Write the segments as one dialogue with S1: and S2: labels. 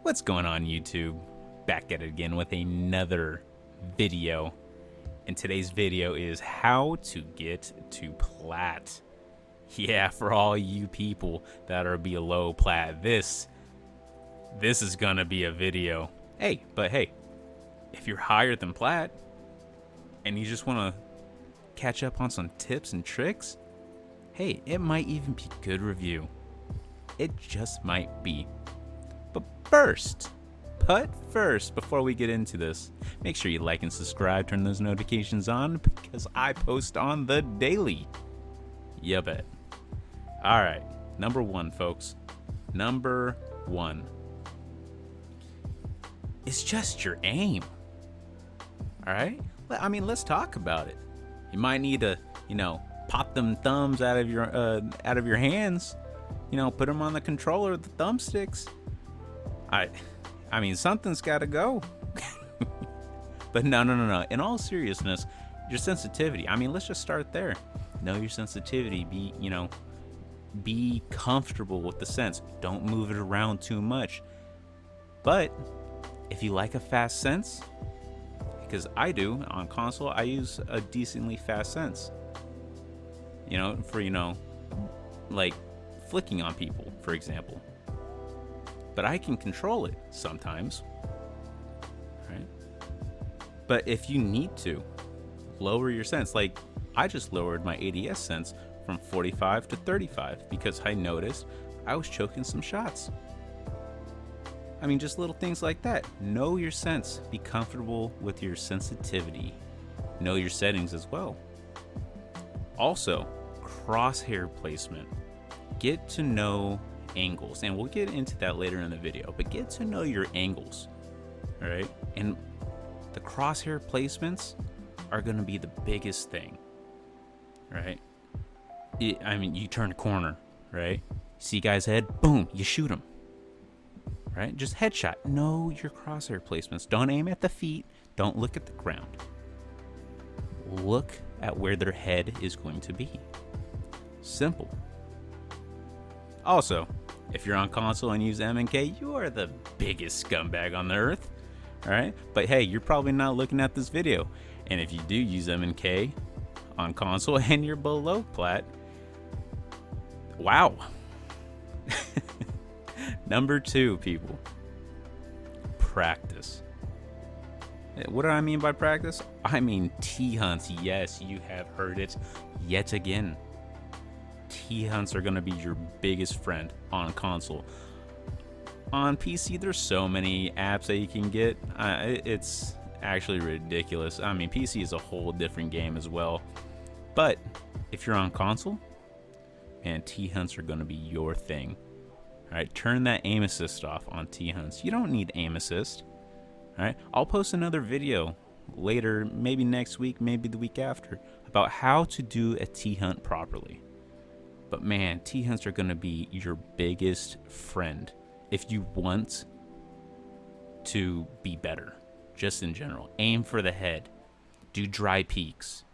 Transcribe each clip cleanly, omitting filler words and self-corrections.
S1: What's going on, YouTube? Back at it again with another video. And today's video is how to get to Plat. Yeah, for all you people that are below Plat, this is gonna be a video. Hey, if you're higher than Plat and you just wanna catch up on some tips and tricks, hey, it might even be good review. It just might be. But first, before we get into this, make sure you like and subscribe, turn those notifications on, because I post on the daily. You bet. Alright, number one, folks. Number one. It's just your aim. Alright? I mean, let's talk about it. You might need to, pop them thumbs out of your hands. Put them on the controller, the thumbsticks. I mean, something's got to go. But no. In all seriousness, your sensitivity. I mean, let's just start there. Know your sensitivity. Be comfortable with the sense. Don't move it around too much. But if you like a fast sense, because I do on console, I use a decently fast sense. For like flicking on people, for example. But I can control it sometimes, right? But if you need to lower your sense, like I just lowered my ADS sense from 45 to 35 because I noticed I was choking some shots. I mean, just little things like that. Know your sense. Be comfortable with your sensitivity. Know your settings as well. Also, crosshair placement. Get to know angles, and we'll get into that later in the video, but get to know your angles. All right, and the crosshair placements are going to be the biggest thing, right? I mean, you turn a corner, right? See guy's head, boom, you shoot him, right? Just headshot. Know your crosshair placements. Don't aim at the feet. Don't look at the ground. Look at where their head is going to be. Simple. Also, if you're on console and use M&K, you are the biggest scumbag on the earth. Alright? But hey, you're probably not looking at this video. And if you do use M&K on console and you're below Plat, wow. Number two, people. Practice. What do I mean by practice? I mean T-hunts. Yes, you have heard it yet again. T-hunts are going to be your biggest friend on console. On PC, there's so many apps that you can get. It's actually ridiculous. I mean, PC is a whole different game as well. But if you're on console, man, T-hunts are going to be your thing. All right, turn that aim assist off on T-hunts. You don't need aim assist. All right, I'll post another video later, maybe next week, maybe the week after, about how to do a T-hunt properly. But man, T-hunts are going to be your biggest friend if you want to be better, just in general. Aim for the head. Do dry peeks,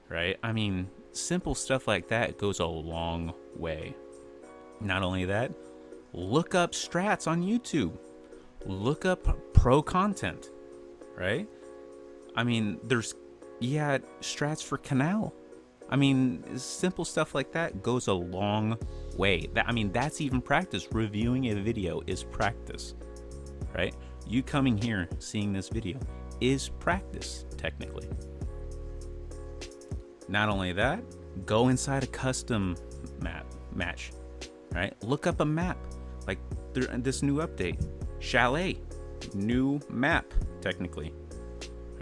S1: right? I mean, simple stuff like that goes a long way. Not only that, look up strats on YouTube. Look up pro content, right? I mean, there's, strats for Canal. I mean, simple stuff like that goes a long way. That's even practice. Reviewing a video is practice, right? You coming here, seeing this video is practice, technically. Not only that, go inside a custom match, right? Look up a map, like this new update, Chalet, new map, technically,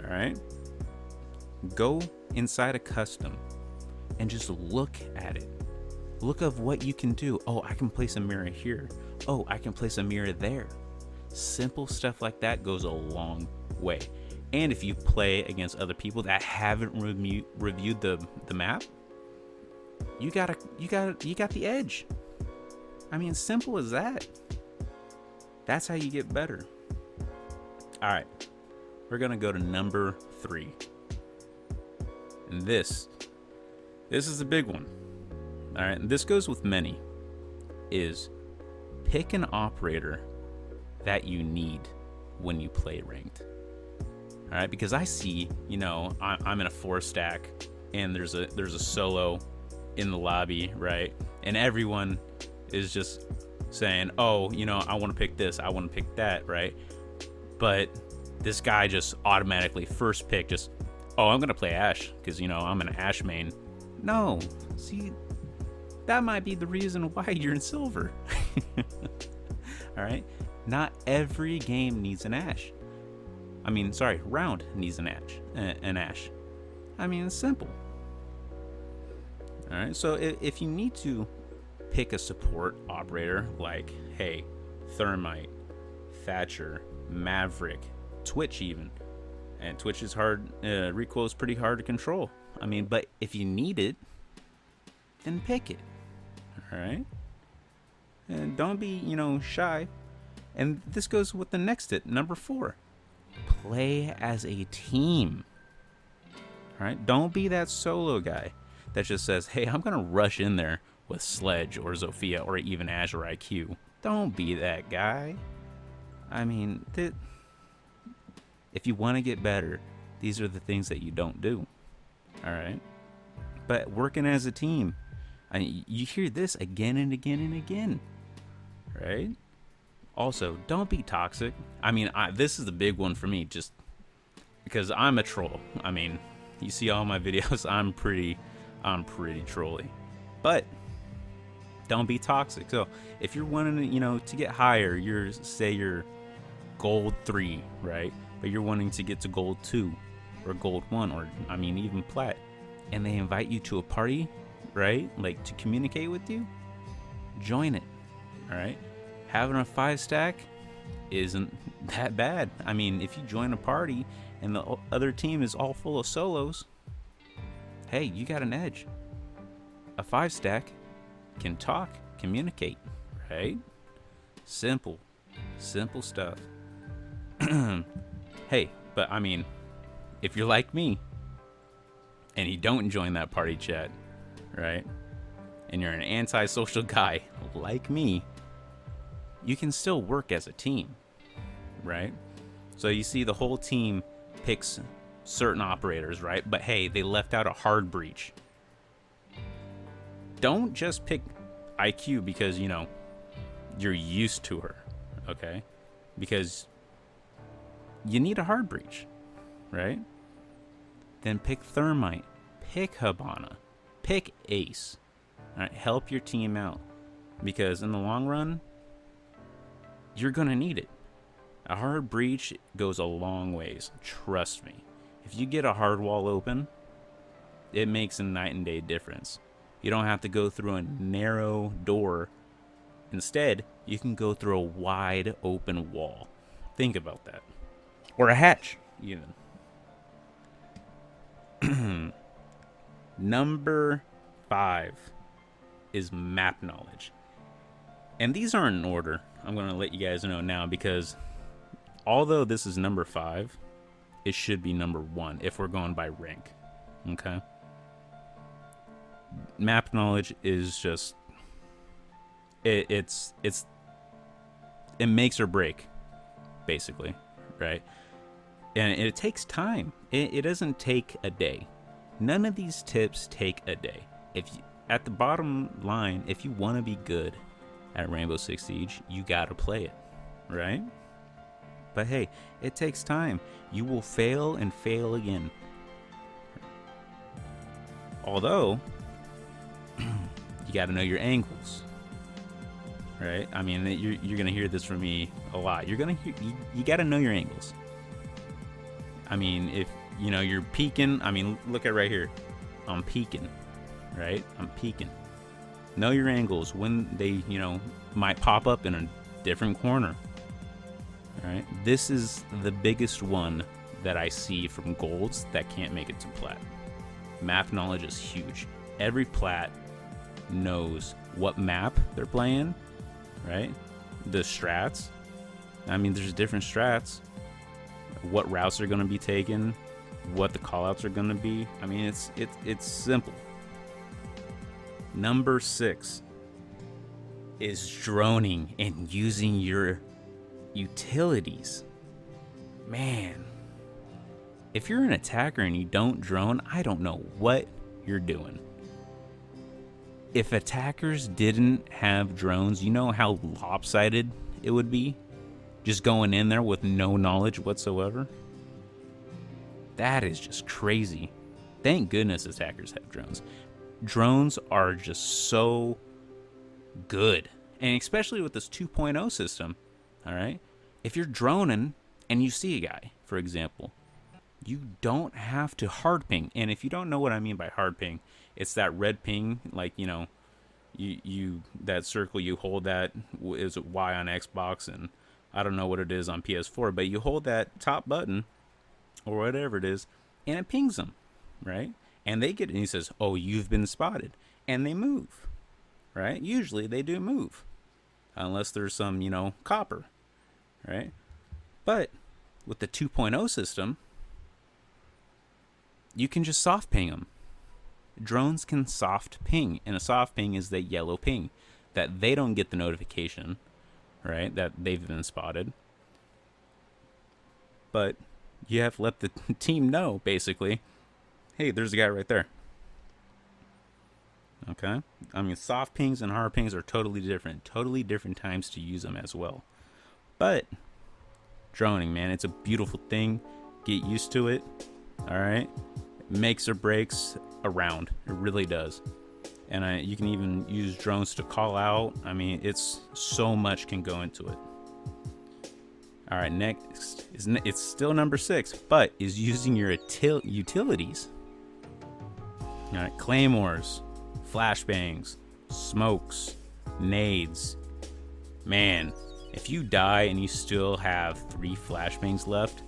S1: all right? Go inside a custom and just look at it. Look of what you can do. Oh, I can place a mirror here. Oh, I can place a mirror there. Simple stuff like that goes a long way. And if you play against other people that haven't reviewed the map, you got the edge. I mean, simple as that. That's how you get better. All right, we're gonna go to number 3. And this is a big one. All right, this goes with many, is pick an operator that you need when you play ranked. All right, because I see, I'm in a 4-stack and there's a solo in the lobby, right? And everyone is just saying, oh, I want to pick this, I want to pick that, right? But this guy just automatically first pick just, oh, I'm going to play Ashe because, I'm an Ashe main. No, see, that might be the reason why you're in silver. All right, not every game needs an Ashe. Round needs an Ashe. It's simple. All right, so if you need to pick a support operator like, hey, Thermite, Thatcher, Maverick, Twitch even, and Twitch is hard, recoil is pretty hard to control. But if you need it, then pick it. All right, and don't be, shy. And this goes with the next tip, number 4. Play as a team. All right, don't be that solo guy that just says, hey, I'm gonna rush in there with Sledge or Zofia or even Azure IQ. Don't be that guy. If you want to get better, these are the things that you don't do. All right, but working as a team, you hear this again and again and again, right? Also, don't be toxic. This is the big one for me, just because I'm a troll. You see all my videos, I'm pretty trolly. But don't be toxic. So if you're wanting to get higher, you're gold 3, right? But you're wanting to get to gold 2 or gold 1 or even plat, and they invite you to a party, right? Like to communicate with you, join it. All right? Having a 5-stack isn't that bad. If you join a party and the other team is all full of solos, hey, you got an edge. A 5-stack can talk, communicate, right? Simple stuff. Hey, but if you're like me and you don't join that party chat, right? And you're an antisocial guy like me, you can still work as a team, right? So you see the whole team picks certain operators, right? But hey, they left out a hard breach. Don't just pick IQ because, you're used to her, okay? Because you need a hard breach, right? Then pick Thermite, pick Habana, pick Ace. All right, help your team out because in the long run, you're gonna need it. A hard breach goes a long ways. Trust me. If you get a hard wall open, it makes a night and day difference. You don't have to go through a narrow door. Instead, you can go through a wide open wall. Think about that. Or a hatch, even. Number 5 is map knowledge. And these aren't in order. I'm going to let you guys know now because although this is number 5, it should be number 1 if we're going by rank. Okay? Map knowledge is just it makes or break, basically, right? And it takes time. It doesn't take a day. None of these tips take a day. At the bottom line, if you want to be good at Rainbow Six Siege, you gotta play it, right? But hey, it takes time. You will fail and fail again. Although, you gotta know your angles, right? You're gonna hear this from me a lot. You gotta know your angles. If you're peeking, look at right here. I'm peeking, right? I'm peeking. Know your angles when they, might pop up in a different corner. All right. This is the biggest one that I see from golds that can't make it to plat. Map knowledge is huge. Every plat knows what map they're playing, right? The strats. There's different strats. What routes are going to be taken, what the callouts are going to be. It's simple. Number 6 is droning and using your Utilities. Man, if you're an attacker and you don't drone, I don't know what you're doing. If attackers didn't have drones, you know how lopsided it would be? Just going in there with no knowledge whatsoever? That is just crazy. Thank goodness attackers have drones. Drones are just so good. And especially with this 2.0 system, all right? If you're droning and you see a guy, for example, you don't have to hard ping. And if you don't know what I mean by hard ping, it's that red ping, like, you know, you that circle, you hold that, is Y on Xbox, and I don't know what it is on PS4, but you hold that top button or whatever it is, and it pings them, right? And they get it, and he says, oh, you've been spotted. And they move, right? Usually they do move, unless there's some, you know, copper, right? But with the 2.0 system, you can just soft ping them. Drones can soft ping, and a soft ping is the yellow ping that they don't get the notification, right, that they've been spotted. But you have to let the team know, basically, hey, there's a guy right there. Okay? I mean, soft pings and hard pings are totally different times to use them as well. But droning, man, it's a beautiful thing. Get used to it. All right? It makes or breaks around. It really does. And you can even use drones to call out. I mean, it's so much can go into it. All right, next it's still number 6, but is using your utilities. All right, claymores, flashbangs, smokes, nades. Man, if you die and you still have 3 flashbangs left,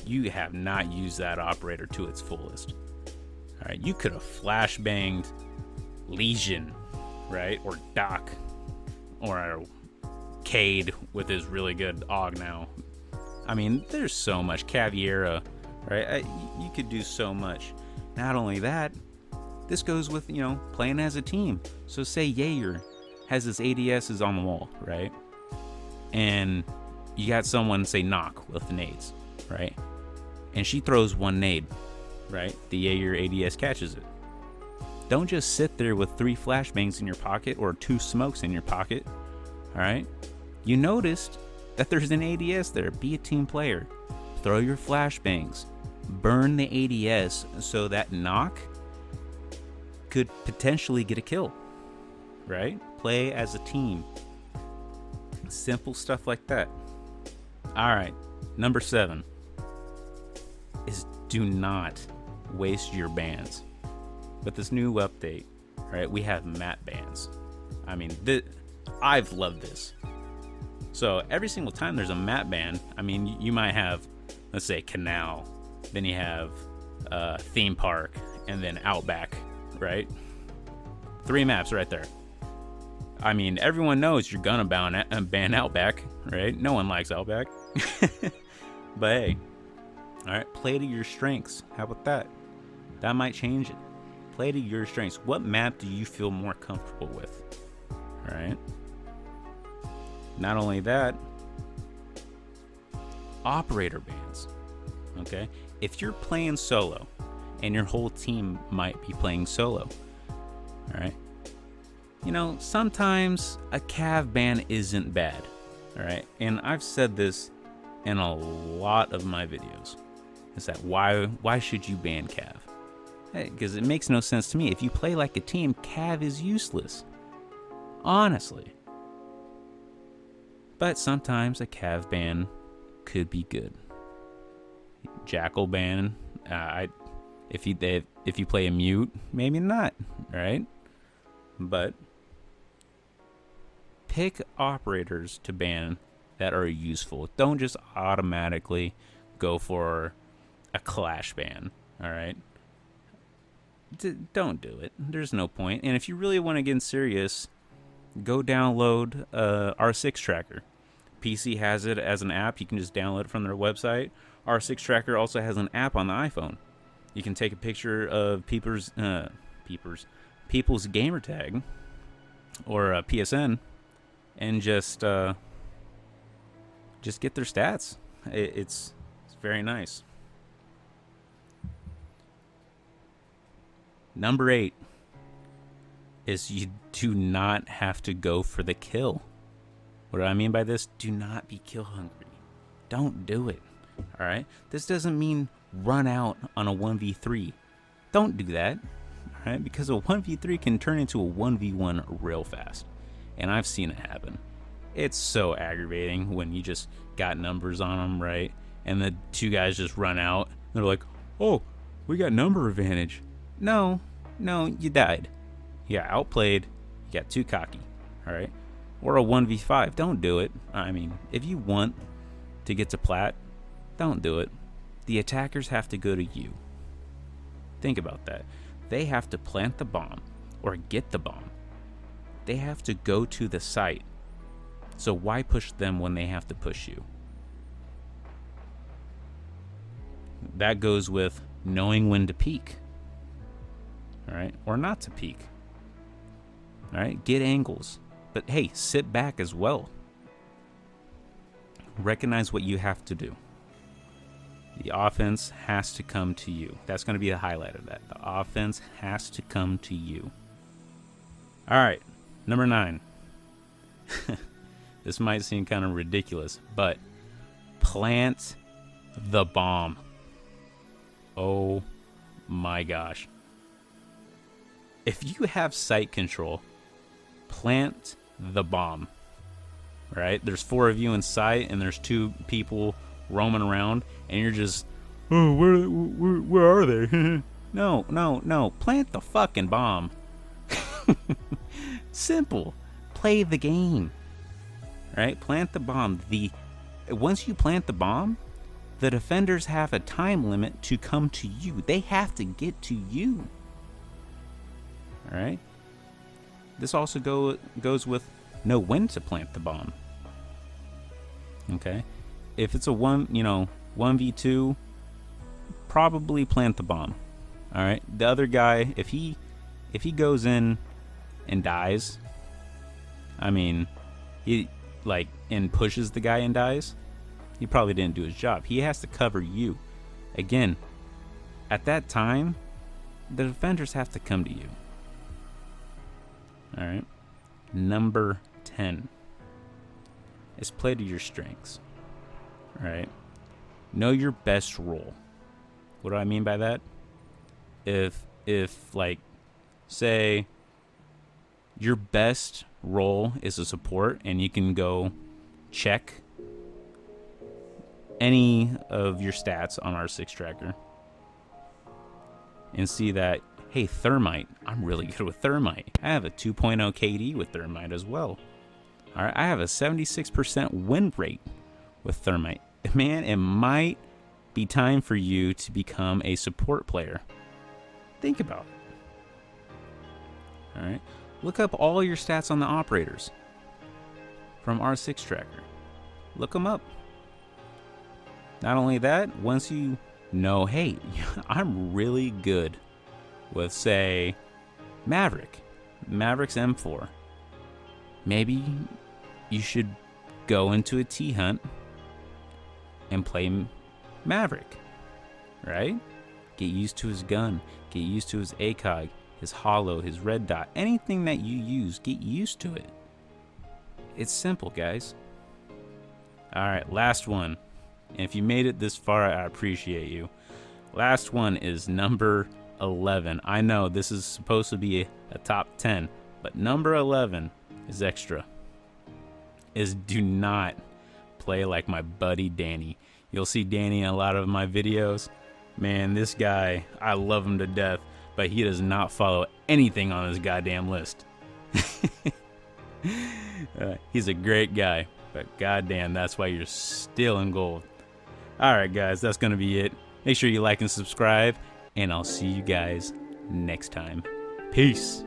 S1: you have not used that operator to its fullest. All right, you could have flashbanged Legion, right? Or Doc, or Cade with his really good AUG now. I mean, there's so much. Caviera, right? You could do so much. Not only that, this goes with, you know, playing as a team. So say Jaeger has his ADSs on the wall, right? And you got someone, say, knock with nades, right? And she throws one nade, right? The Jaeger ADS catches it. Don't just sit there with 3 flashbangs in your pocket or 2 smokes in your pocket, all right? You noticed that there's an ADS there. Be a team player. Throw your flashbangs. Burn the ADS so that knock could potentially get a kill, right? Play as a team. Simple stuff like that. All right, number 7 is do not waste your bans. With this new update, right, we have map bans. I mean, I've loved this. So every single time there's a map ban, I mean, you might have, let's say, Canal, then you have Theme Park, and then Outback, right? 3 maps right there. I mean, everyone knows you're gonna ban Outback, right? No one likes Outback. But hey, all right, play to your strengths. How about that? That might change it. Play to your strengths. What map do you feel more comfortable with? All right. Not only that, operator bans. Okay? If you're playing solo and your whole team might be playing solo, all right? You know, sometimes a cav ban isn't bad, all right? And I've said this in a lot of my videos. Is that why should you ban cav? Hey, because it makes no sense to me. If you play like a team, cav is useless. Honestly. But sometimes a cav ban could be good. Jackal ban, if you play a mute, maybe not, right? But pick operators to ban that are useful. Don't just automatically go for a clash ban, all right? Don't do it. There's no point. And if you really want to get serious, go download R6 Tracker. PC has it as an app. You can just download it from their website. R6 Tracker also has an app on the iPhone. You can take a picture of people's gamer tag or PSN and just just get their stats. It's very nice. Number 8 is you do not have to go for the kill. What do I mean by this? Do not be kill hungry. Don't do it. All right? This doesn't mean run out on a 1v3. Don't do that. All right? Because a 1v3 can turn into a 1v1 real fast. And I've seen it happen. It's so aggravating when you just got numbers on them, right? And the two guys just run out. They're like, oh, we got number advantage. No, you died. You got outplayed. You got too cocky. All right? Or a 1v5. Don't do it. I mean, if you want to get to Plat, don't do it. The attackers have to go to you. Think about that. They have to plant the bomb or get the bomb. They have to go to the site. So why push them when they have to push you? That goes with knowing when to peek. All right? Or not to peek. All right? Get angles. But hey, sit back as well. Recognize what you have to do. The offense has to come to you. That's going to be the highlight of that. The offense has to come to you. All right, number 9. This might seem kind of ridiculous, but plant the bomb. Oh my gosh. If you have site control, plant the bomb. Right? There's 4 of you in sight, and there's 2 people roaming around, and you're just, oh, where are they? No. Plant the fucking bomb. Simple. Play the game. Right? Plant the bomb. Once you plant the bomb, the defenders have a time limit to come to you. They have to get to you. All right? This also goes with know when to plant the bomb. Okay? If it's a 1v2, probably plant the bomb. All right? The other guy, if he goes in and dies, I mean, and pushes the guy and dies, he probably didn't do his job. He has to cover you. Again, at that time, the defenders have to come to you. All right? Number 10 is play to your strengths. All right? Know your best role. What do I mean by that? If like, say your best role is a support and you can go check any of your stats on our 6 tracker and see that, hey, Thermite, I'm really good with Thermite. I have a 2.0 KD with Thermite as well. All right, I have a 76% win rate with Thermite. Man, it might be time for you to become a support player. Think about it. All right, look up all your stats on the operators from our 6 tracker. Look them up. Not only that, once you know, hey, I'm really good with, say, Mavericks M4. Maybe you should go into a T-Hunt and play Maverick, right? Get used to his gun, get used to his ACOG, his hollow, his red dot, anything that you use, get used to it. It's simple, guys. All right, last one. And if you made it this far, I appreciate you. Last one is number 11. I know this is supposed to be a top 10, but number 11 is extra. Is do not play like my buddy Danny. You'll see Danny in a lot of my videos. Man, this guy, I love him to death, but he does not follow anything on his goddamn list. He's a great guy, but goddamn, that's why you're still in gold. Alright guys, that's gonna be it. Make sure you like and subscribe, and I'll see you guys next time. Peace.